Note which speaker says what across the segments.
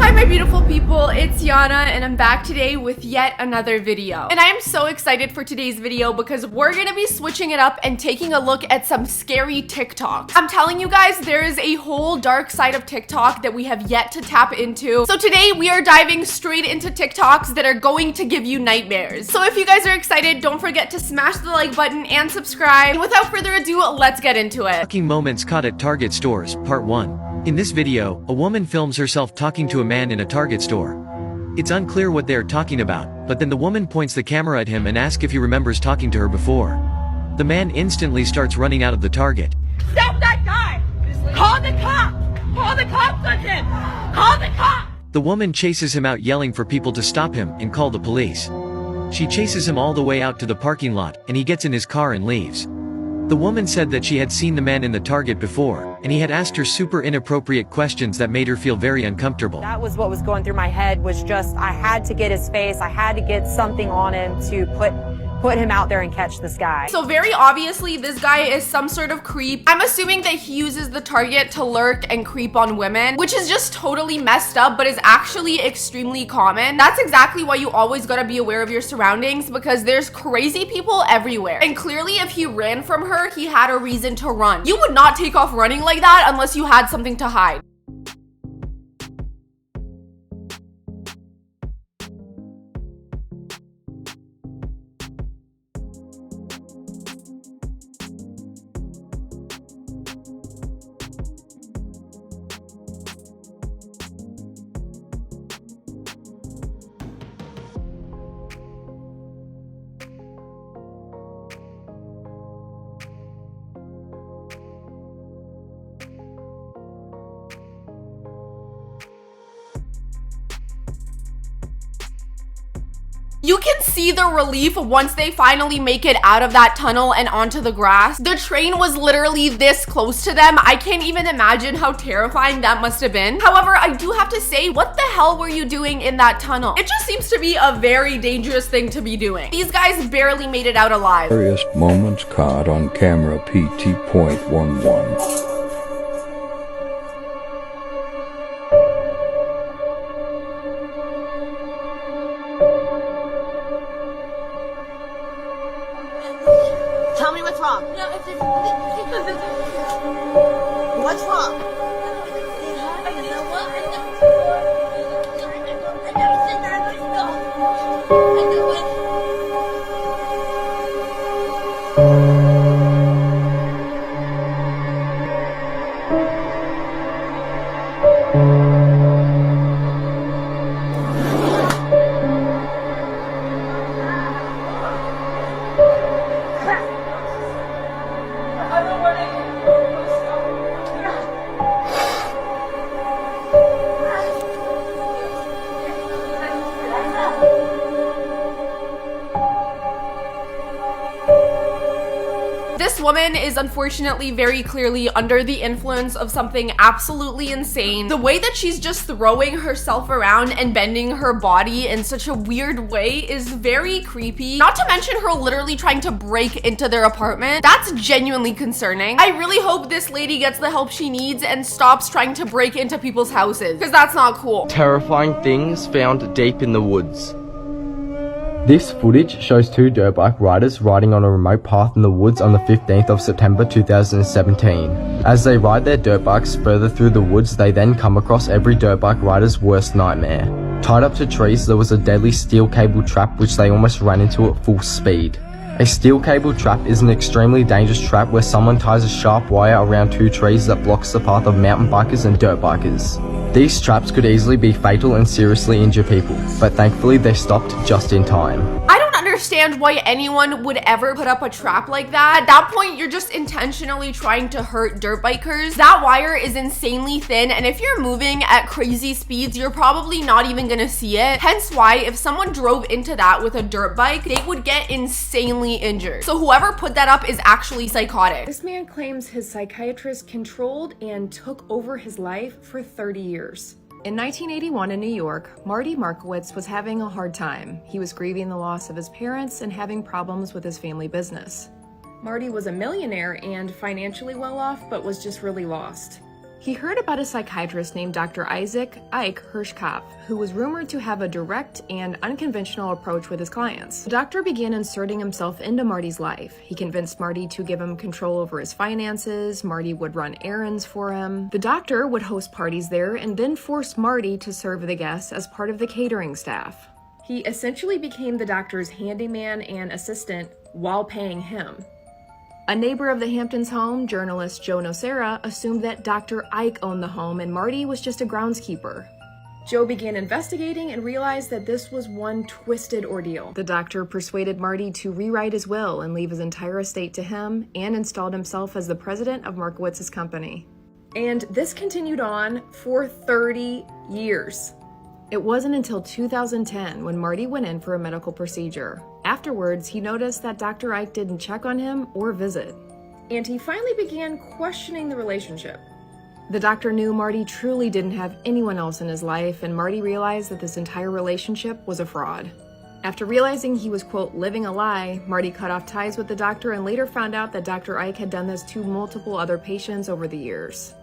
Speaker 1: Hi my beautiful people, it's Yana and I'm back today with yet another video. And I am so excited for today's video because we're gonna be switching it up and taking a look at some scary TikToks. I'm telling you guys, there is a whole dark side of TikTok that we have yet to tap into. So today we are diving straight into TikToks that are going to give you nightmares. So if you guys are excited, don't forget to smash the like button and subscribe. And without further ado, let's get into it.
Speaker 2: Shocking moments caught at Target stores, part 1. In this video, a woman films herself talking to a man in a Target store. It's unclear what they are talking about, but then the woman points the camera at him and asks if he remembers talking to her before. The man instantly starts running out of the Target.
Speaker 3: Stop that guy! Call the cops! Call the cops on him! Call the cops!
Speaker 2: The woman chases him out yelling for people to stop him and call the police. She chases him all the way out to the parking lot, and he gets in his car and leaves. The woman said that she had seen the man in the Target before, and he had asked her super inappropriate questions that made her feel very uncomfortable.
Speaker 4: That was what was going through my head, was just I had to get his face, I had to get something on him to put him out there and catch this guy.
Speaker 1: So very obviously this guy is some sort of creep. I'm assuming that he uses the Target to lurk and creep on women, which is just totally messed up but is actually extremely common. That's exactly why you always gotta be aware of your surroundings, because there's crazy people everywhere. And clearly if he ran from her, he had a reason to run. You would not take off running like that unless you had something to hide. You can see the relief once they finally make it out of that tunnel and onto the grass. The train was literally this close to them. I can't even imagine how terrifying that must have been. However, I do have to say, what the hell were you doing in that tunnel? It just seems to be a very dangerous thing to be doing. These guys barely made it out alive.
Speaker 5: Various moments caught on camera PT.11.
Speaker 3: Tell me what's wrong. What's wrong?
Speaker 1: This woman is unfortunately very clearly under the influence of something absolutely insane. The way that she's just throwing herself around and bending her body in such a weird way is very creepy. Not to mention her literally trying to break into their apartment. That's genuinely concerning. I really hope this lady gets the help she needs and stops trying to break into people's houses, because that's not cool.
Speaker 6: Terrifying things found deep in the woods.
Speaker 7: This footage shows two dirt bike riders riding on a remote path in the woods on the 15th of September 2017. As they ride their dirt bikes further through the woods, they then come across every dirt bike rider's worst nightmare. Tied up to trees, there was a deadly steel cable trap which they almost ran into at full speed. A steel cable trap is an extremely dangerous trap where someone ties a sharp wire around two trees that blocks the path of mountain bikers and dirt bikers. These traps could easily be fatal and seriously injure people, but thankfully they stopped just in time.
Speaker 1: I don't understand why anyone would ever put up a trap like that. At that point, you're just intentionally trying to hurt dirt bikers. That wire is insanely thin, and if you're moving at crazy speeds, you're probably not even gonna see it. Hence why, if someone drove into that with a dirt bike, they would get insanely injured. So whoever put that up is actually psychotic.
Speaker 8: This man claims his psychiatrist controlled and took over his life for 30 years. In 1981 in New York, Marty Markowitz was having a hard time. He was grieving the loss of his parents and having problems with his family business. Marty was a millionaire and financially well off, but was just really lost. He heard about a psychiatrist named Dr. Isaac Ike Hirschkopf, who was rumored to have a direct and unconventional approach with his clients. The doctor began inserting himself into Marty's life. He convinced Marty to give him control over his finances. Marty would run errands for him. The doctor would host parties there and then force Marty to serve the guests as part of the catering staff. He essentially became the doctor's handyman and assistant while paying him. A neighbor of the Hamptons home, journalist Joe Nocera, assumed that Dr. Ike owned the home and Marty was just a groundskeeper. Joe began investigating and realized that this was one twisted ordeal. The doctor persuaded Marty to rewrite his will and leave his entire estate to him, and installed himself as the president of Markowitz's company. And this continued on for 30 years. It wasn't until 2010 when Marty went in for a medical procedure. Afterwards, he noticed that Dr. Ike didn't check on him or visit. And he finally began questioning the relationship. The doctor knew Marty truly didn't have anyone else in his life, and Marty realized that this entire relationship was a fraud. After realizing he was, quote, living a lie, Marty cut off ties with the doctor and later found out that Dr. Ike had done this to multiple other patients over the years.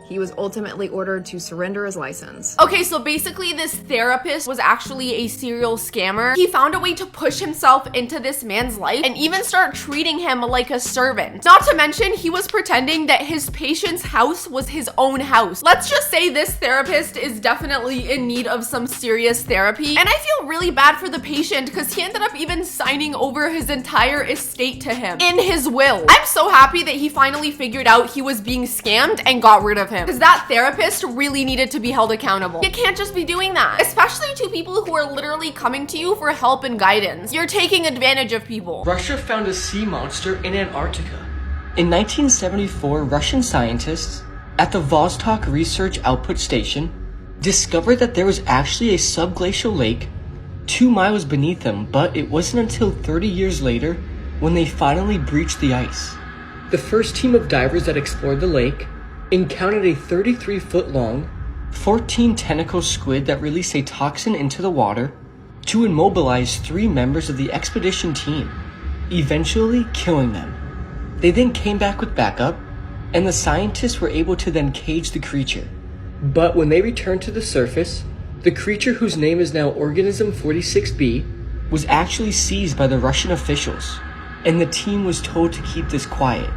Speaker 8: He was ultimately ordered to surrender his license.
Speaker 1: Okay, so basically this therapist was actually a serial scammer. He found a way to push himself into this man's life and even start treating him like a servant. Not to mention, he was pretending that his patient's house was his own house. Let's just say this therapist is definitely in need of some serious therapy. And I feel really bad for the patient because he ended up even signing over his entire estate to him in his will. I'm so happy that he finally figured out he was being scammed and got rid of him. Because that therapist really needed to be held accountable. You can't just be doing that, especially to people who are literally coming to you for help and guidance. You're taking advantage of people.
Speaker 9: Russia found a sea monster in Antarctica. In 1974, Russian scientists at the Vostok Research Output Station discovered that there was actually a subglacial lake 2 miles beneath them, but it wasn't until 30 years later when they finally breached the ice. The first team of divers that explored the lake encountered a 33-foot-long, 14-tentacle squid that released a toxin into the water to immobilize 3 members of the expedition team, eventually killing them. They then came back with backup, and the scientists were able to then cage the creature. But when they returned to the surface, the creature, whose name is now Organism 46B, was actually seized by the Russian officials, and the team was told to keep this quiet.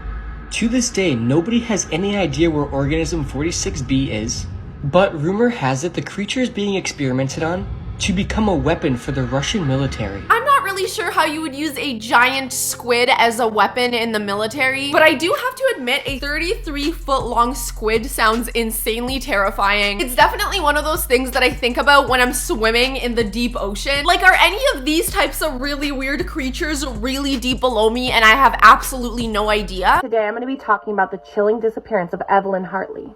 Speaker 9: To this day, nobody has any idea where Organism 46B is, but rumor has it the creature is being experimented on to become a weapon for the Russian military.
Speaker 1: I'm not really sure how you would use a giant squid as a weapon in the military, but I do have to admit a 33-foot-long squid sounds insanely terrifying. It's definitely one of those things that I think about when I'm swimming in the deep ocean. Like, are any of these types of really weird creatures really deep below me and I have absolutely no idea?
Speaker 10: Today I'm going to be talking about the chilling disappearance of Evelyn Hartley.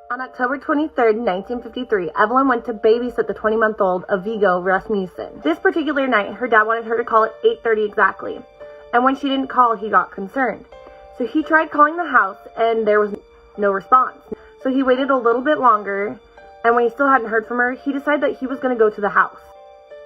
Speaker 10: On October 23, 1953, Evelyn went to babysit the 20-month-old Avigo Rasmussen. This particular night, her dad wanted her to call at 8:30 exactly, and when she didn't call, he got concerned. So he tried calling the house, and there was no response. So he waited a little bit longer, and when he still hadn't heard from her, he decided that he was going to go to the house.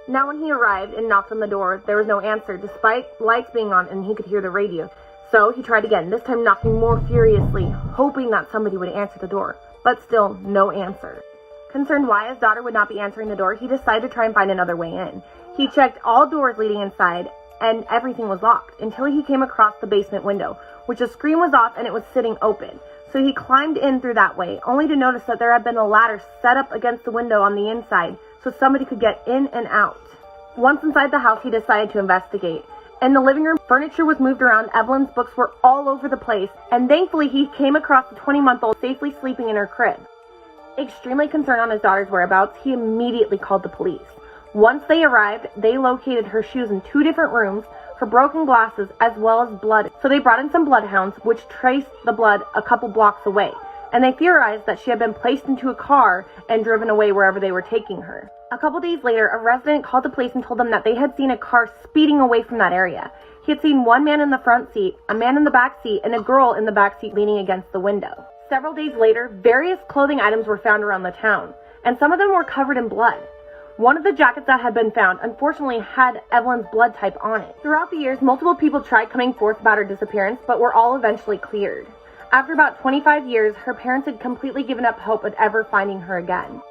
Speaker 10: Now when he arrived and knocked on the door, there was no answer, despite lights being on and he could hear the radio. So he tried again, this time knocking more furiously, hoping that somebody would answer the door. But still, no answer. Concerned why his daughter would not be answering the door, he decided to try and find another way in. He checked all doors leading inside, and everything was locked, until he came across the basement window, which the screen was off and it was sitting open. So he climbed in through that way, only to notice that there had been a ladder set up against the window on the inside, so somebody could get in and out. Once inside the house, he decided to investigate. In the living room, furniture was moved around, Evelyn's books were all over the place, and thankfully he came across the 20-month-old safely sleeping in her crib. Extremely concerned on his daughter's whereabouts, he immediately called the police. Once they arrived, they located her shoes in 2 different rooms, her broken glasses, as well as blood. So they brought in some bloodhounds, which traced the blood a couple blocks away, and they theorized that she had been placed into a car and driven away wherever they were taking her. A couple days later, a resident called the police and told them that they had seen a car speeding away from that area. He had seen one man in the front seat, a man in the back seat, and a girl in the back seat leaning against the window. Several days later, various clothing items were found around the town, and some of them were covered in blood. One of the jackets that had been found, unfortunately, had Evelyn's blood type on it. Throughout the years, multiple people tried coming forth about her disappearance, but were all eventually cleared. After about 25 years, her parents had completely given up hope of ever finding her again.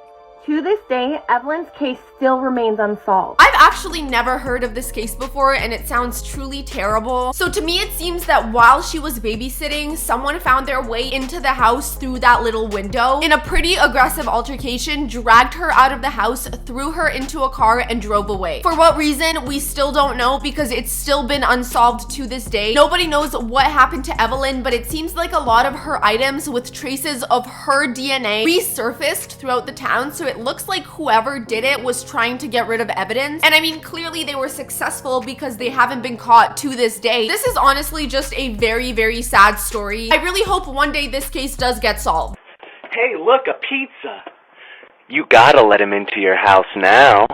Speaker 10: To this day, Evelyn's case still remains unsolved.
Speaker 1: I've actually never heard of this case before, and it sounds truly terrible. So to me, it seems that while she was babysitting, someone found their way into the house through that little window, in a pretty aggressive altercation, dragged her out of the house, threw her into a car, and drove away. For what reason, we still don't know, because it's still been unsolved to this day. Nobody knows what happened to Evelyn, but it seems like a lot of her items with traces of her DNA resurfaced throughout the town, so it looks like whoever did it was trying to get rid of evidence. And I mean, clearly they were successful because they haven't been caught to this day. This is honestly just a very, very sad story. I really hope one day this case does get solved.
Speaker 11: Hey, look, a pizza. You gotta let him into your house now.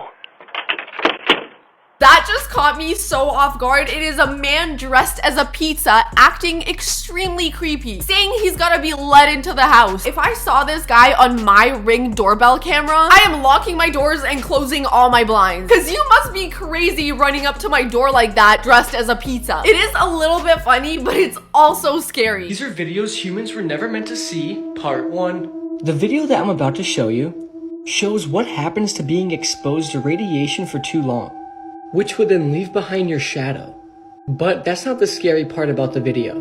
Speaker 1: That just caught me so off guard. It is a man dressed as a pizza acting extremely creepy, saying he's gotta be let into the house. If I saw this guy on my Ring doorbell camera, I am locking my doors and closing all my blinds, because you must be crazy running up to my door like that dressed as a pizza. It is a little bit funny, but it's also scary.
Speaker 9: These are videos humans were never meant to see, part 1. The video that I'm about to show you shows what happens to being exposed to radiation for too long, which would then leave behind your shadow. But that's not the scary part about the video.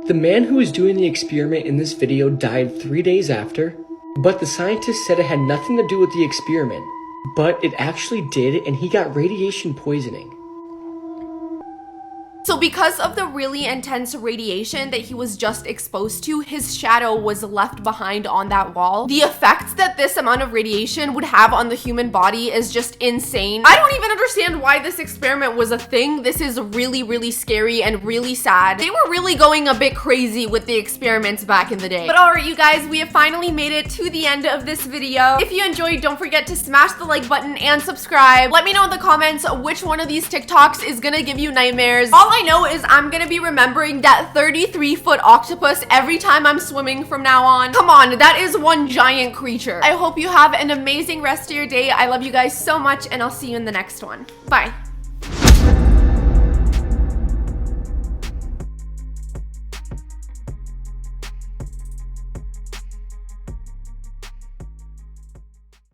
Speaker 9: The man who was doing the experiment in this video died 3 days after, but the scientist said it had nothing to do with the experiment, but it actually did, and he got radiation poisoning.
Speaker 1: So because of the really intense radiation that he was just exposed to, his shadow was left behind on that wall. The effects that this amount of radiation would have on the human body is just insane. I don't even understand why this experiment was a thing. This is really, really scary and really sad. They were really going a bit crazy with the experiments back in the day. But alright, you guys, we have finally made it to the end of this video. If you enjoyed, don't forget to smash the like button and subscribe. Let me know in the comments which one of these TikToks is gonna give you nightmares. All I know is I'm gonna be remembering that 33-foot octopus every time I'm swimming from now on. Come on, that is one giant creature. I hope you have an amazing rest of your day. I love you guys so much, and I'll see you in the next one. Bye.